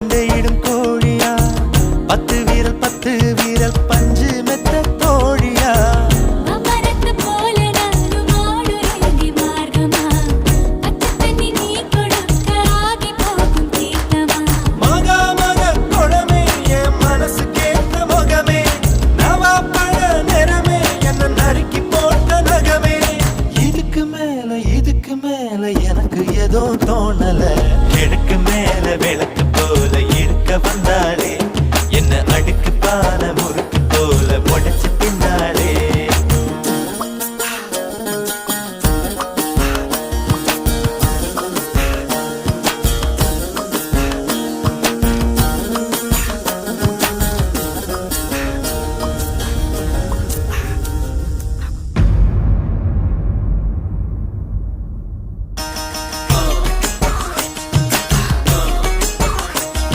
இடும் கோழியா 10 வீரல் 10 வீரல் பஞ்சு மெத்த தோழியா அமரத்து போல நானும் ஆடுறேங்கி மார்க்கமா அச்சத்தண்ணி நீ கொடுக்க ஆகி போகும் தீர்த்தமா மகா மக குடமே என் மனசு கேட்ட முகமே நவா பழ நிறமே என்ன நறுக்கி போட்ட நகமே இதுக்கு மேல எனக்கு ஏதோ தோணல கிழக்கு மேல விளக்கு போல இருக்க வந்த